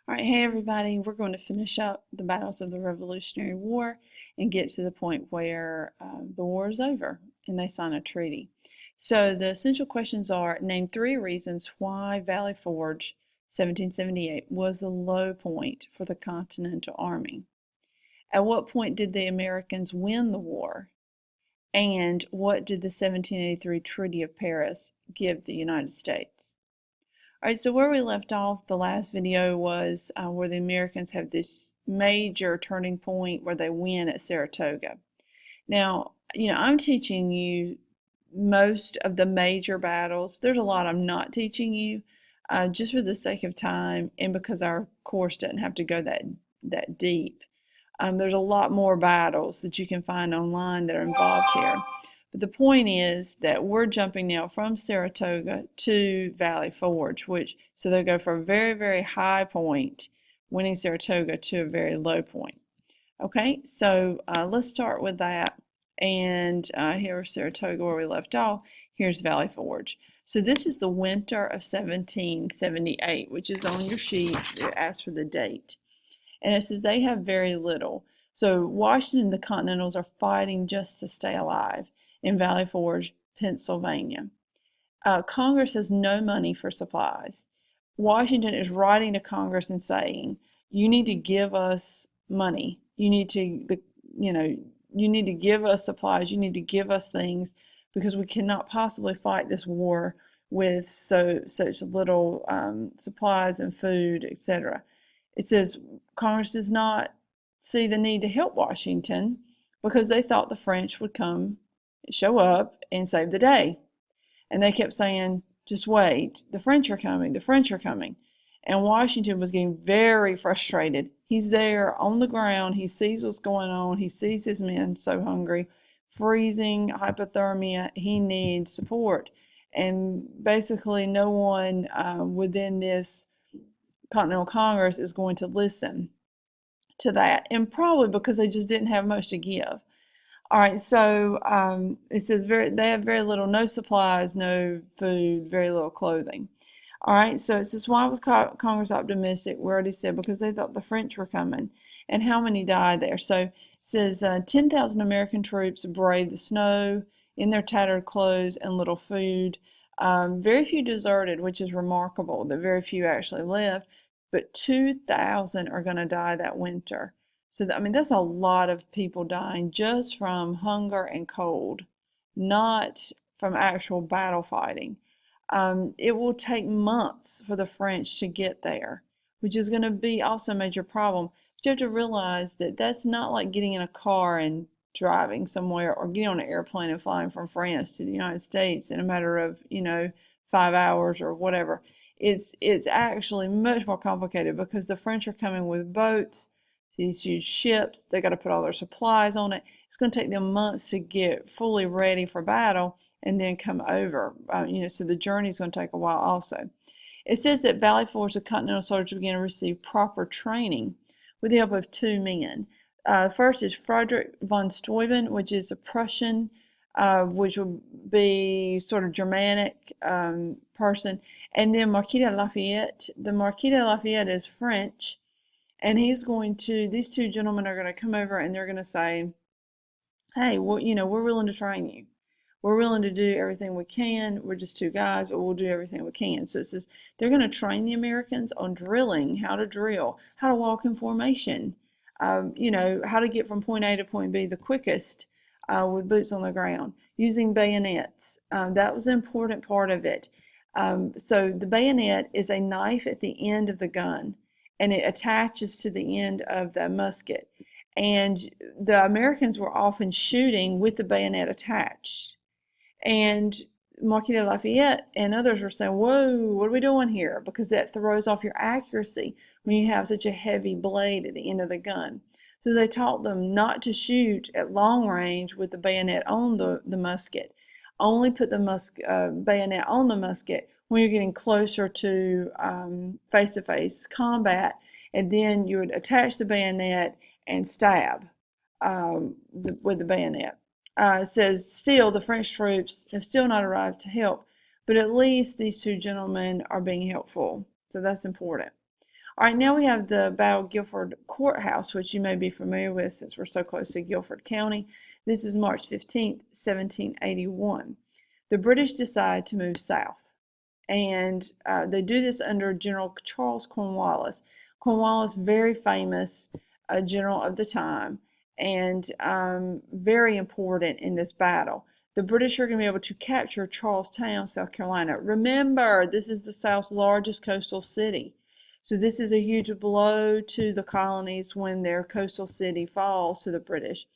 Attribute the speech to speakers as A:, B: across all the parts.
A: All right, hey everybody, we're going to finish up the battles of the Revolutionary War and get to the point where the war is over and they sign a treaty. So the essential questions are: name three reasons why Valley Forge 1778 was the low point for the Continental Army. At what point did the Americans win the war? And what did the 1783 Treaty of Paris give the United States? All right, so where we left off the last video was where the Americans have this major turning point where they win at Saratoga. Now, I'm teaching you most of the major battles. There's a lot I'm not teaching you just for the sake of time and because our course doesn't have to go that deep. There's a lot more battles that you can find online that are involved here. But the point is that we're jumping now from Saratoga to Valley Forge, so they'll go from a very, very high point, winning Saratoga, to a very low point. Okay, so let's start with that. And here's Saratoga where we left off. Here's Valley Forge. So this is the winter of 1778, which is on your sheet. It asks for the date. And it says they have very little. So Washington and the Continentals are fighting just to stay alive in Valley Forge, Pennsylvania. Congress has no money for supplies. Washington is writing to Congress and saying, you need to give us money. You need to give us supplies. You need to give us things because we cannot possibly fight this war with such little supplies and food, etc. It says Congress does not see the need to help Washington because they thought the French would show up and save the day. And they kept saying, just wait, the French are coming, the French are coming. And Washington was getting very frustrated. He's there on the ground, he sees what's going on, he sees his men so hungry, freezing, hypothermia, he needs support. And basically no one within this Continental Congress is going to listen to that, and probably because they just didn't have much to give. All right, so it says they have very little, no supplies, no food, very little clothing. All right, so it says, why was Congress optimistic? We already said because they thought the French were coming. And how many died there? So it says 10,000 American troops braved the snow in their tattered clothes and little food. Very few deserted, which is remarkable that very few actually left, but 2,000 are going to die that winter. So, that's a lot of people dying just from hunger and cold, not from actual battle fighting. It will take months for the French to get there, which is going to be also a major problem. But you have to realize that that's not like getting in a car and driving somewhere or getting on an airplane and flying from France to the United States in a matter of, 5 hours or whatever. It's actually much more complicated because the French are coming with boats, these huge ships. They got to put all their supplies on it. It's going to take them months to get fully ready for battle and then come over. So the journey is going to take a while also. It says that Valley Forge, the Continental soldiers began to receive proper training with the help of two men. First is Frederick von Steuben, which is a Prussian, which would be sort of Germanic person, and then Marquis de Lafayette. The Marquis de Lafayette is French, and these two gentlemen are going to come over and they're going to say, hey, well, we're willing to train you. We're willing to do everything we can. We're just two guys, but we'll do everything we can. So it says they're going to train the Americans on drilling, how to drill, how to walk in formation, how to get from point A to point B the quickest with boots on the ground, using bayonets. That was an important part of it. So the bayonet is a knife at the end of the gun, and it attaches to the end of the musket. And the Americans were often shooting with the bayonet attached. And Marquis de Lafayette and others were saying, whoa, what are we doing here? Because that throws off your accuracy when you have such a heavy blade at the end of the gun. So they taught them not to shoot at long range with the bayonet on the musket. Only put the bayonet on the musket when you're getting closer to face-to-face combat, and then you would attach the bayonet and stab with the bayonet. It says, still, the French troops have still not arrived to help, but at least these two gentlemen are being helpful. So that's important. All right, now we have the Battle of Guilford Courthouse, which you may be familiar with since we're so close to Guilford County. This is March 15th, 1781. The British decide to move south, and they do this under General Charles Cornwallis. Cornwallis, very famous general of the time, and very important in this battle. The British are going to be able to capture Charlestown, South Carolina. Remember, this is the South's largest coastal city. So this is a huge blow to the colonies when their coastal city falls to the British.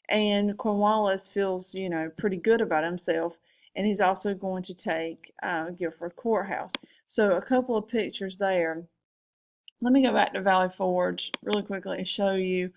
A: And Cornwallis feels, pretty good about himself. And he's also going to take Guilford Courthouse. So a couple of pictures there. Let me go back to Valley Forge really quickly and show you.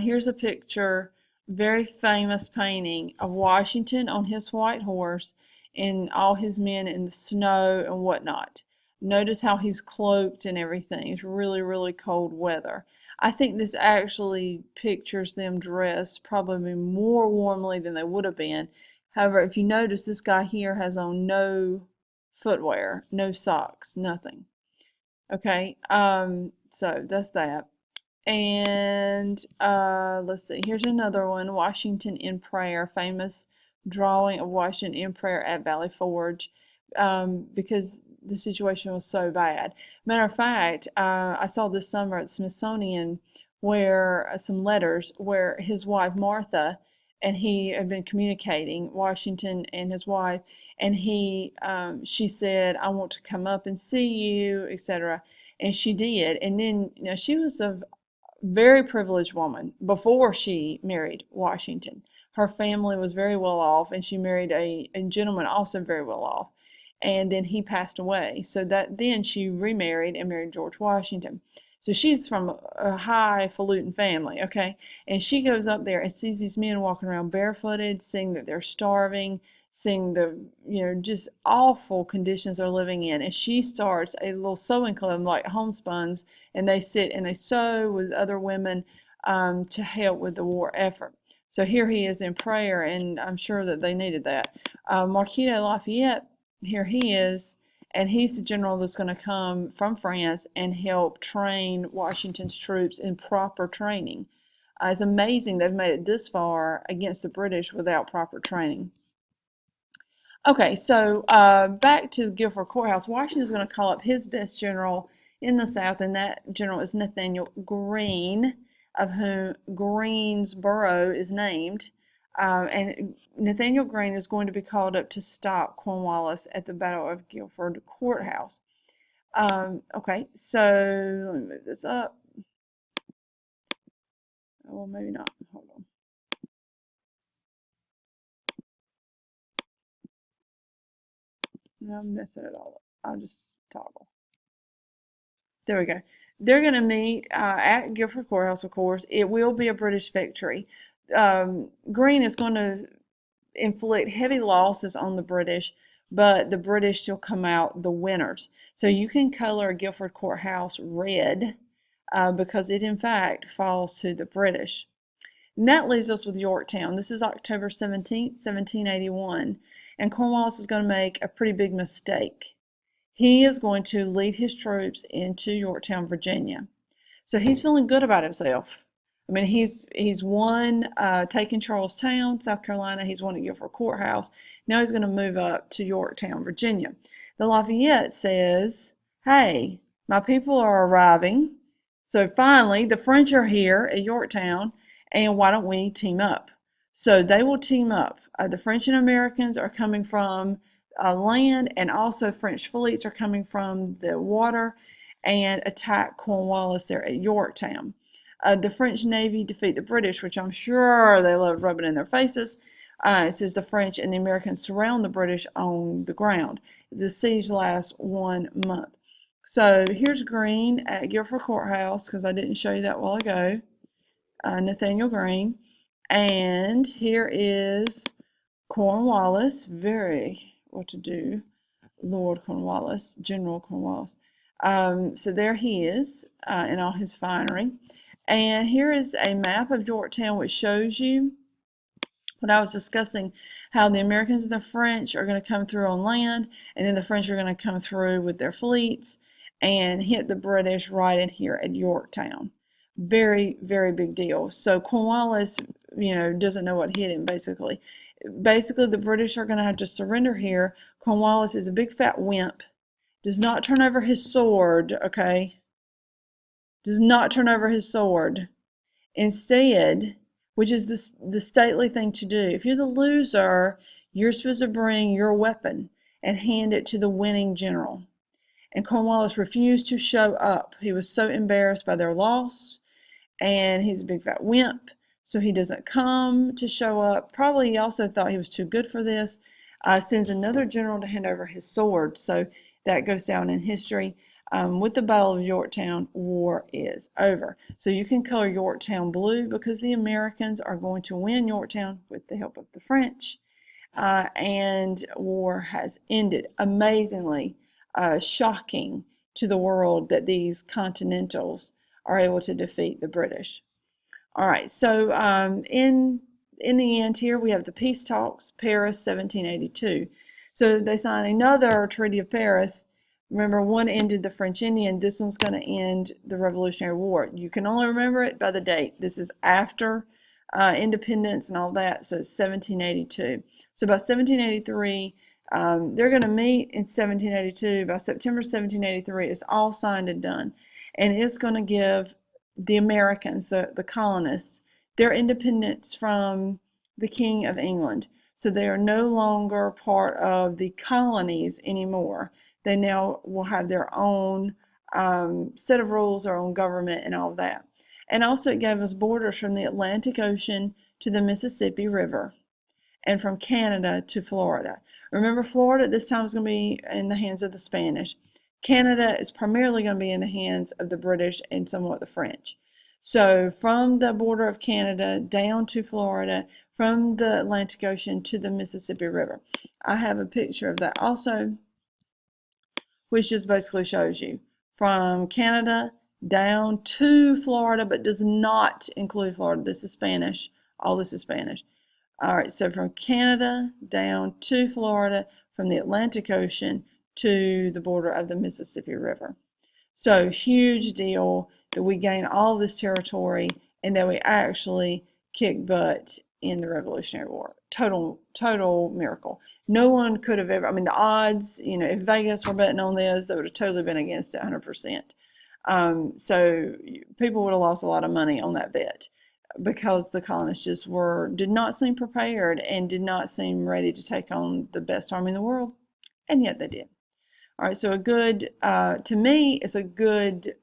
A: Here's a picture, very famous painting of Washington on his white horse and all his men in the snow and whatnot. Notice how he's cloaked and everything. It's really, really cold weather. I think this actually pictures them dressed probably more warmly than they would have been. However, if you notice, this guy here has on no footwear, no socks, nothing. Okay, so that's that. And let's see, here's another one, Washington in Prayer, famous drawing of Washington in prayer at Valley Forge, because the situation was so bad. Matter of fact, I saw this summer at the Smithsonian where some letters where his wife Martha and he had been communicating, Washington and his wife, and she said, I want to come up and see you, etc. And she did. And then, she was a very privileged woman before she married Washington. Her family was very well off, and she married a gentleman also very well off. And then he passed away. So then she remarried and married George Washington. So she's from a highfalutin family, okay? And she goes up there and sees these men walking around barefooted, seeing that they're starving, seeing the, just awful conditions they're living in. And she starts a little sewing club like homespuns, and they sit and they sew with other women to help with the war effort. So here he is in prayer, and I'm sure that they needed that. Marquis de Lafayette, here he is, and he's the general that's going to come from France and help train Washington's troops in proper training. It's amazing they've made it this far against the British without proper training. Okay, so back to Guilford Courthouse. Washington is going to call up his best general in the South, and that general is Nathaniel Greene, of whom Greensboro is named. And Nathaniel Greene is going to be called up to stop Cornwallis at the Battle of Guilford Courthouse. Okay, so let me move this up. Oh, well, maybe not. Hold on. No, I'm messing it all up. I'll just toggle. There we go. They're going to meet at Guilford Courthouse, of course. It will be a British victory. Greene is going to inflict heavy losses on the British, but the British still come out the winners. So you can color Guilford Courthouse red because it, in fact, falls to the British. And that leaves us with Yorktown. This is October 17th, 1781, and Cornwallis is going to make a pretty big mistake. He is going to lead his troops into Yorktown, Virginia. So he's feeling good about himself. I mean, he's won taking Charlestown, South Carolina. He's won at Guilford Courthouse. Now he's going to move up to Yorktown, Virginia. The Lafayette says, hey, my people are arriving. So finally, the French are here at Yorktown, and why don't we team up? So they will team up. The French and Americans are coming from land, and also French fleets are coming from the water and attack Cornwallis there at Yorktown. The French Navy defeat the British, which I'm sure they love rubbing in their faces. It says the French and the Americans surround the British on the ground. The siege lasts 1 month. So here's Greene at Guilford Courthouse, because I didn't show you that a while ago. Nathaniel Greene. And here is Cornwallis, very well to do, Lord Cornwallis, General Cornwallis. So there he is in all his finery. And here is a map of Yorktown, which shows you what I was discussing, how the Americans and the French are going to come through on land, and then the French are going to come through with their fleets. and hit the British right in here at Yorktown. Very, very big deal. So Cornwallis, doesn't know what hit him, basically. Basically, the British are going to have to surrender here. Cornwallis is a big fat wimp. Does not turn over his sword, okay? Does not turn over his sword. Instead, which is the stately thing to do, if you're the loser, you're supposed to bring your weapon and hand it to the winning general. And Cornwallis refused to show up. He was so embarrassed by their loss, and he's a big fat wimp, so he doesn't come to show up. Probably he also thought he was too good for this. Sends another general to hand over his sword, so that goes down in history. With the Battle of Yorktown, war is over. So you can color Yorktown blue because the Americans are going to win Yorktown with the help of the French. And war has ended. Amazingly shocking to the world that these Continentals are able to defeat the British. All right, so in the end here we have the peace talks, Paris, 1782. So they signed another Treaty of Paris. Remember, one ended the French Indian. This one's going to end the Revolutionary War. You can only remember it by the date. This is after independence and all that, so it's 1782. So by 1783, they're going to meet in 1782. By September 1783, it's all signed and done. And it's going to give the Americans, the colonists, their independence from the King of England. So they are no longer part of the colonies anymore. They now will have their own set of rules, their own government, and all of that. And also it gave us borders from the Atlantic Ocean to the Mississippi River and from Canada to Florida. Remember, Florida at this time is going to be in the hands of the Spanish. Canada is primarily going to be in the hands of the British and somewhat the French. So from the border of Canada down to Florida, from the Atlantic Ocean to the Mississippi River. I have a picture of that also, which just basically shows you from Canada down to Florida, but does not include Florida. This is Spanish. All this is Spanish. All right, so from Canada down to Florida, from the Atlantic Ocean to the border of the Mississippi River. So huge deal that we gain all this territory and that we actually kick butt in the Revolutionary War. Total miracle. No one could have ever, the odds, if Vegas were betting on this, they would have totally been against it 100%. So people would have lost a lot of money on that bet because the colonists just did not seem prepared and did not seem ready to take on the best army in the world, and yet they did. All right, so to me, it's a good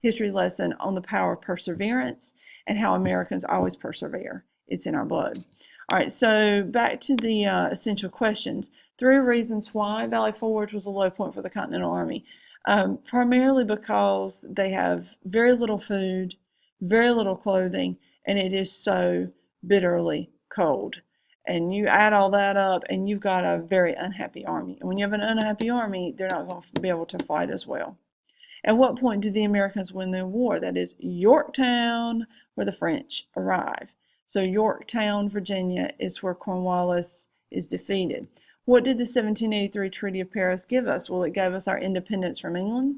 A: history lesson on the power of perseverance and how Americans always persevere. It's in our blood. All right, so back to the essential questions. 3 reasons why Valley Forge was a low point for the Continental Army. Primarily because they have very little food, very little clothing, and it is so bitterly cold. And you add all that up, and you've got a very unhappy army. And when you have an unhappy army, they're not going to be able to fight as well. At what point did the Americans win the war? That is Yorktown, where the French arrive. So Yorktown, Virginia, is where Cornwallis is defeated. What did the 1783 Treaty of Paris give us? Well, it gave us our independence from England,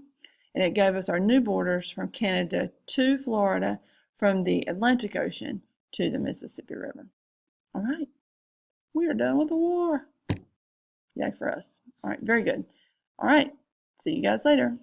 A: and it gave us our new borders from Canada to Florida, from the Atlantic Ocean to the Mississippi River. All right. We are done with the war. Yay for us. All right, very good. All right, see you guys later.